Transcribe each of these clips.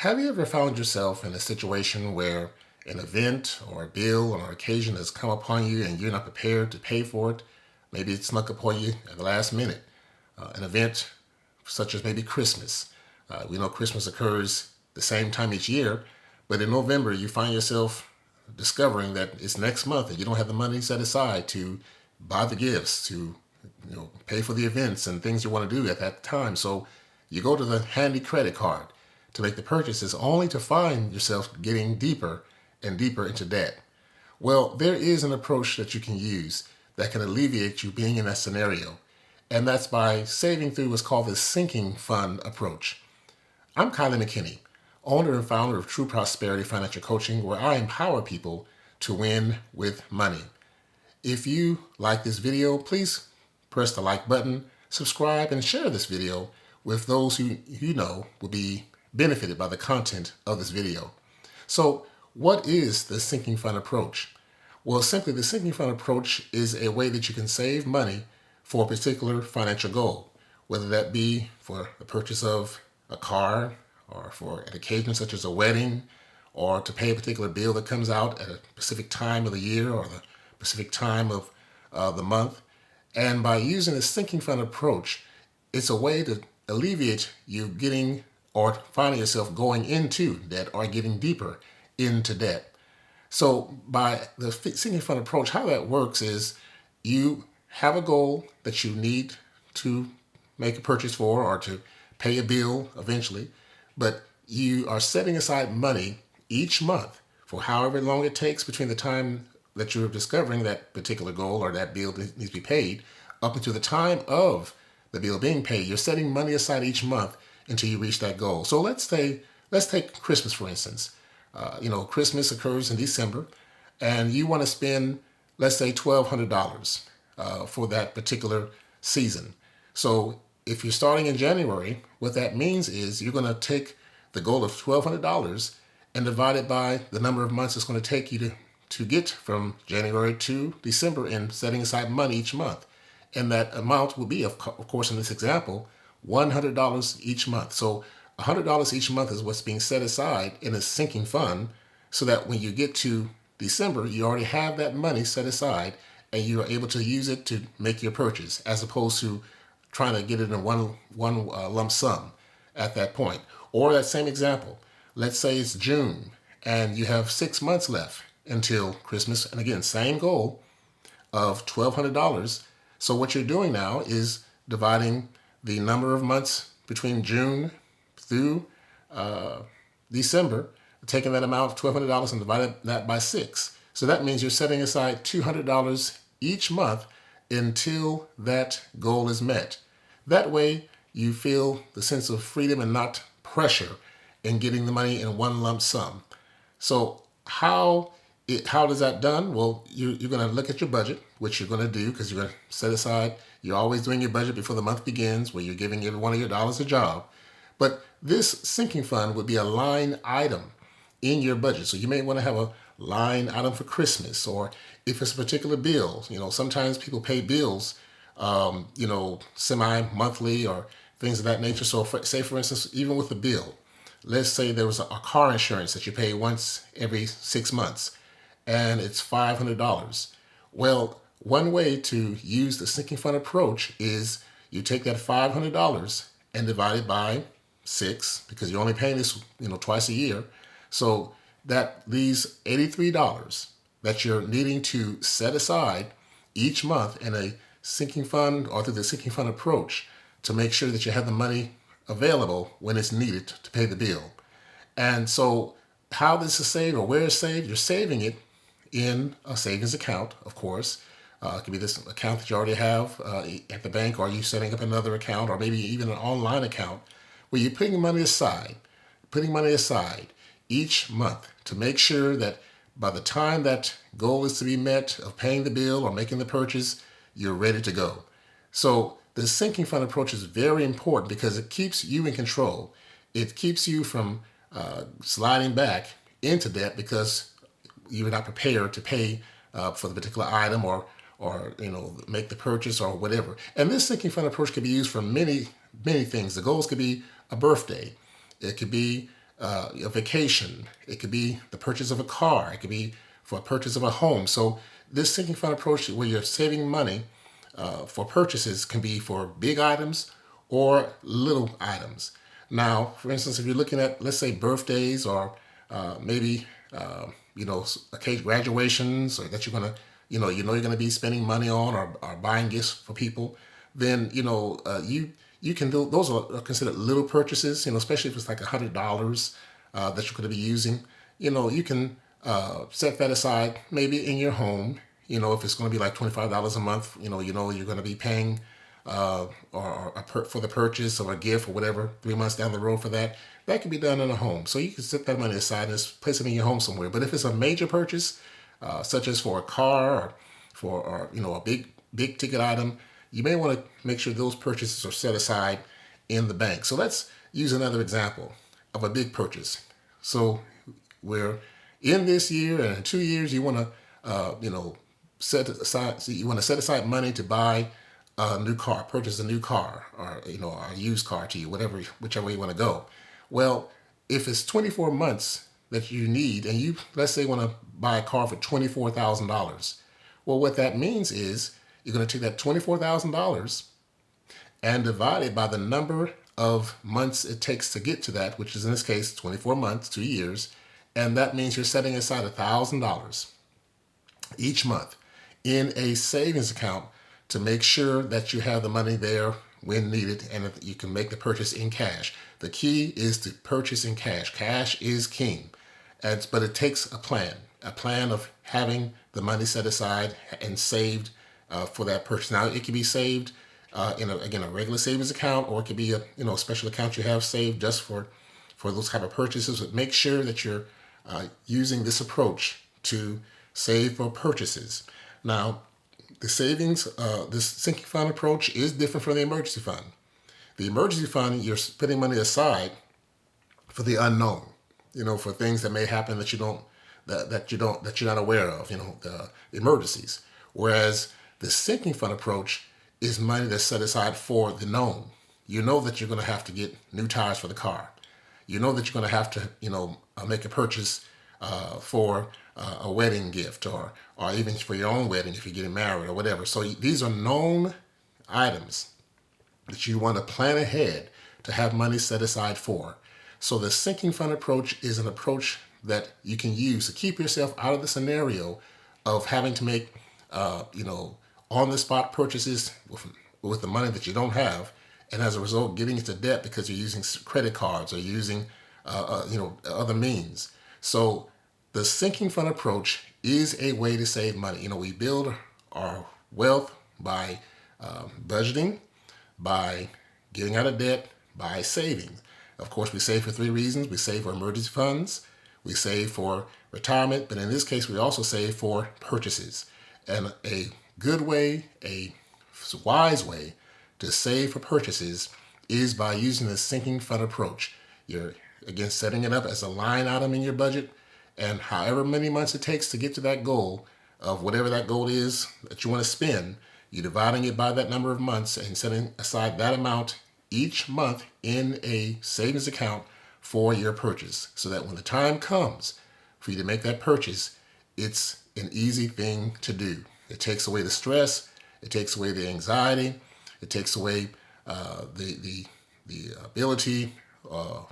Have you ever found yourself in a situation where an event or a bill or an occasion has come upon you and you're not prepared to pay for it? Maybe it snuck upon you at the last minute. An event such as maybe Christmas. We know Christmas occurs the same time each year, but in November you find yourself discovering that it's next month and you don't have the money set aside to buy the gifts, to pay for the events and things you want to do at that time. So you go to the handy credit card to make the purchases only to find yourself getting deeper and deeper into debt. Well, there is an approach that you can use that can alleviate you being in that scenario, and that's by saving through what's called the sinking fund approach. I'm Kylie McKinney, owner and founder of True Prosperity Financial Coaching, where I empower people to win with money. If you like this video, please press the like button, subscribe, and share this video with those who you know will be benefited by the content of this video. So what is the sinking fund approach? Well, simply the sinking fund approach is a way that you can save money for a particular financial goal, whether that be for the purchase of a car or for an occasion such as a wedding, or to pay a particular bill that comes out at a specific time of the year or the specific time of the month. And by using the sinking fund approach, it's a way to alleviate you getting or finding yourself going into debt or getting deeper into debt. So by the sinking fund approach, how that works is you have a goal that you need to make a purchase for or to pay a bill eventually, but you are setting aside money each month for however long it takes between the time that you're discovering that particular goal or that bill needs to be paid up until the time of the bill being paid. You're setting money aside each month until you reach that goal. So let's take Christmas, for instance. Christmas occurs in December, and you want to spend, let's say, $1,200 for that particular season. So if you're starting in January, what that means is you're going to take the goal of $1,200 and divide it by the number of months it's going to take you to get from January to December in setting aside money each month. And that amount will be, of course, in this example, $100 each month. So $100 each month is what's being set aside in a sinking fund so that when you get to December, you already have that money set aside and you are able to use it to make your purchase as opposed to trying to get it in one lump sum at that point. Or that same example, let's say it's June and you have 6 months left until Christmas. And again, same goal of $1,200. So what you're doing now is dividing the number of months between June through December, taking that amount of $1,200 and dividing that by 6. So that means you're setting aside $200 each month until that goal is met. That way you feel the sense of freedom and not pressure in getting the money in one lump sum. So how does that done? Well, you're going to look at your budget, which you're going to do because you're going to set aside. You're always doing your budget before the month begins, where you're giving every one of your dollars a job. But this sinking fund would be a line item in your budget. So you may want to have a line item for Christmas, or if it's a particular bill. Sometimes people pay bills, semi-monthly or things of that nature. So say, for instance, even with the bill, let's say there was a car insurance that you pay once every 6 months, and it's $500. Well, one way to use the sinking fund approach is you take that $500 and divide it by 6, because you're only paying this, twice a year. So that leaves $83 that you're needing to set aside each month in a sinking fund or through the sinking fund approach to make sure that you have the money available when it's needed to pay the bill. And so how this is saved or where it's saved, you're saving it in a savings account, of course. It could be this account that you already have at the bank, or you setting up another account, or maybe even an online account where you're putting money aside each month to make sure that by the time that goal is to be met of paying the bill or making the purchase, you're ready to go. So the sinking fund approach is very important because it keeps you in control. It keeps you from sliding back into debt because you're not prepared to pay for the particular item or make the purchase or whatever. And this sinking fund approach can be used for many things. The goals could be a birthday. It could be a vacation. It could be the purchase of a car. It could be for a purchase of a home. So this sinking fund approach where you're saving money for purchases can be for big items or little items. Now, for instance, if you're looking at, let's say, birthdays or maybe, occasion graduations, or that you're going to, you're going to be spending money on or buying gifts for people, then, you can do, those are considered little purchases, especially if it's like $100 that you're going to be using. You can set that aside maybe in your home. If it's going to be like $25 a month, you're going to be paying for the purchase or a gift or whatever 3 months down the road for that. That can be done in a home. So you can set that money aside and just place it in your home somewhere. But if it's a major purchase, such as for a car or for a big ticket item, you may want to make sure those purchases are set aside in the bank. So let's use another example of a big purchase. So we're in this year, and in 2 years you want to set aside money to buy a new car, purchase a new car, or a used car to you, whichever way you want to go. Well, if it's 24 months that you need, and you, let's say, want to buy a car for $24,000, well, what that means is you're going to take that $24,000 and divide it by the number of months it takes to get to that, which is in this case 24 months, 2 years, and that means you're setting aside $1,000 each month in a savings account to make sure that you have the money there when needed and that you can make the purchase in cash. The key is to purchase in cash. Cash is king. But it takes a plan of having the money set aside and saved for that purchase. Now, it can be saved in a regular savings account, or it could be a special account you have saved just for those type of purchases. But make sure that you're using this approach to save for purchases. Now, the savings, this sinking fund approach is different from the emergency fund. The emergency fund, you're putting money aside for the unknown, for things that may happen that you're not aware of, the emergencies. Whereas the sinking fund approach is money that's set aside for the known. You know that you're going to have to get new tires for the car. You know that you're going to have to, make a purchase for a wedding gift, or even for your own wedding if you're getting married or whatever. So these are known items that you want to plan ahead to have money set aside for. So the sinking fund approach is an approach that you can use to keep yourself out of the scenario of having to make, on-the-spot purchases with the money that you don't have, and as a result getting into debt because you're using credit cards or using, other means. So the sinking fund approach is a way to save money. We build our wealth by budgeting, by getting out of debt, by saving. Of course, we save for 3 reasons. We save for emergency funds, we save for retirement, but in this case, we also save for purchases. And a good way, a wise way to save for purchases is by using the sinking fund approach. You're, again, setting it up as a line item in your budget, and however many months it takes to get to that goal of whatever that goal is that you want to spend, you're dividing it by that number of months and setting aside that amount each month in a savings account for your purchase, so that when the time comes for you to make that purchase, it's an easy thing to do. It takes away the stress, it takes away the anxiety, it takes away the ability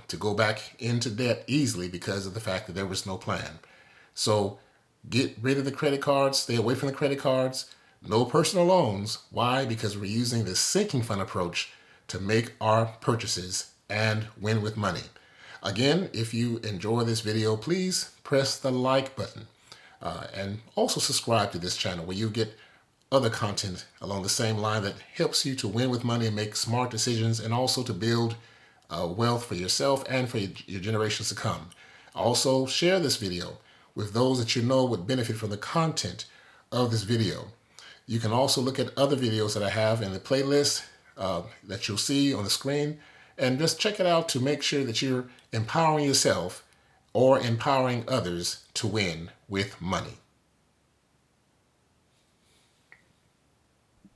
to go back into debt easily because of the fact that there was no plan. So get rid of the credit cards, stay away from the credit cards, no personal loans. Why? Because we're using the sinking fund approach to make our purchases and win with money. Again, if you enjoy this video, please press the like button and also subscribe to this channel where you get other content along the same line that helps you to win with money and make smart decisions, and also to build wealth for yourself and for your generations to come. Also, share this video with those that you know would benefit from the content of this video. You can also look at other videos that I have in the playlist that you'll see on the screen, and just check it out to make sure that you're empowering yourself or empowering others to win with money.